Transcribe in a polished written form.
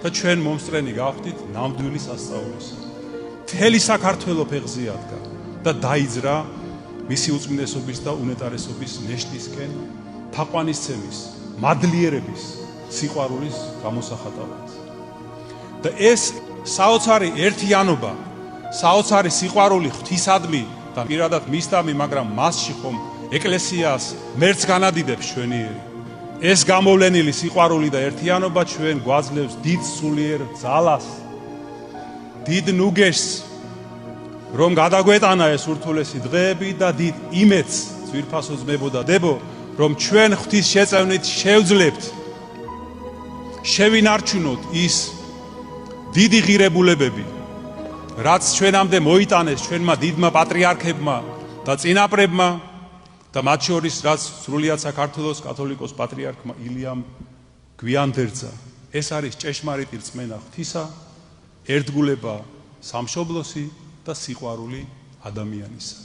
და ჩვენ მომსწრენი გავხდით ნამდვილი სასწაულისა. მთელი საქართველო ფეხზე ადგა და დაიძრა მისი უწმინდესობის და უნეტარესობის ნიშნისკენ თაყვანისცემის, მადლიერების, სიყვარულის გამოსახატავად. და ეს საოცარი ერთიანობა, საოცარი სიყვარული ღვთისადმი და პირადად მისდამი, მაგრამ მასში ხომ ეკლესიას მერც განადიდებს ჩვენიერი. ეს გამოვლენილი სიყვარული და ერთიანობა ჩვენ გვაძლევს დიდ სულიერ ძალას, დიდ ნუგეშს, რომ გადაგვეტანა ეს ურთულესი დღეები და დიდ იმედს, ძვირფასო ძმებო და დებო, რომ ჩვენ ღვთის შეწევნით შევძლებთ, შევინარჩუნოთ ის დიდი ღირებულებები, რაც ჩვენამდე მოიტანეს ჩვენმა დიდმა პატრიარქებმა და წინაპრებმა და მათ შორის რაც სრულიად საქართველოს კათოლიკოს პატრიარქმა ილიამ გვიანდერძა. ეს არის ჭეშმარიტი რწმენა ღვთისა, ერთგულება სამშობლოსი და სიყვარული ადამიანისა.